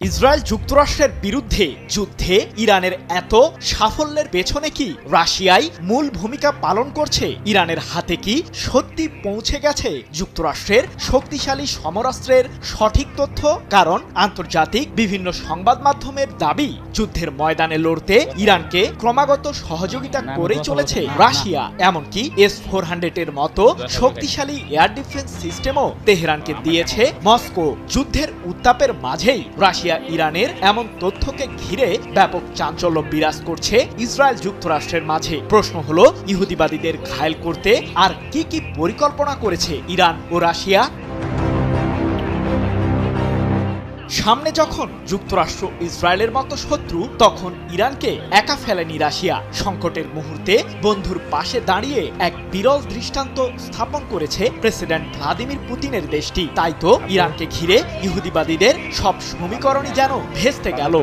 Israel যুক্তরাষ্ট্রের বিরুদ্ধে যুদ্ধে ইরানের এত সাফল্যের পেছনে কি রাশিয়াই মূল ভূমিকা পালন করছে? ইরানের হাতে কি সত্যি পৌঁছে গেছে যুক্তরাষ্ট্রের শক্তিশালী সমরাস্ত্রের সঠিক তথ্য? কারণ আন্তর্জাতিক বিভিন্ন সংবাদ মাধ্যমের দাবি, যুদ্ধের ময়দানে লড়তে ইরানকে ক্রমাগত সহযোগিতা করেই চলেছে রাশিয়া। এমনকি S-400 এর মতো শক্তিশালী এয়ার ডিফেন্স সিস্টেমও তেহরানকে দিয়েছে মস্কো। যুদ্ধের উত্তাপের মাঝেই রাশিয়া ইরানের এমন তথ্যকে ঘিরে ব্যাপক চাঞ্চল্য বিরাজ করছে ইসরায়েল যুক্তরাষ্ট্রের মাঝে। প্রশ্ন হলো, ইহুদিবাদীদের ঘায়েল করতে আর কি পরিকল্পনা করেছে ইরান ও রাশিয়া? সামনে যখন যুক্তরাষ্ট্র ইসরায়েলের মতো শত্রু, তখন ইরানকে একা ফেলেনি রাশিয়া। সংকটের মুহূর্তে বন্ধুর পাশে দাঁড়িয়ে এক বিরল দৃষ্টান্ত স্থাপন করেছে প্রেসিডেন্ট ভ্লাদিমির পুতিনের দেশটি। তাই তো ইরানকে ঘিরে ইহুদিবাদীদের সব সমীকরণই যেন ভেস্তে গেল।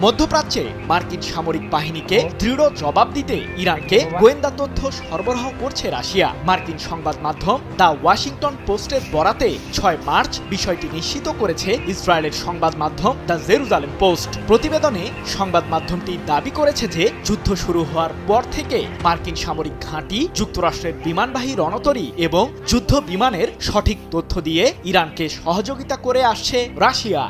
মধ্যপ্রাচ্যে মার্কিন সামরিক বাহিনীকে দৃঢ় জবাব দিতে ইরানকে গোয়েন্দা তথ্য সরবরাহ করছে রাশিয়া। মার্কিন সংবাদ মাধ্যম দ্য ওয়াশিংটন পোস্টের বরাতে 6 মার্চ বিষয়টি নিশ্চিত করেছে ইসরায়েলের সংবাদ মাধ্যম দ্য জেরুজালেম পোস্ট। প্রতিবেদনে সংবাদ মাধ্যমটি দাবি করেছে যে যুদ্ধ শুরু হওয়ার পর থেকে মার্কিন সামরিক ঘাঁটি, যুক্তরাষ্ট্রের বিমানবাহী রণতরী এবং যুদ্ধ বিমানের সঠিক তথ্য দিয়ে ইরানকে সহযোগিতা করে আসছে রাশিয়া।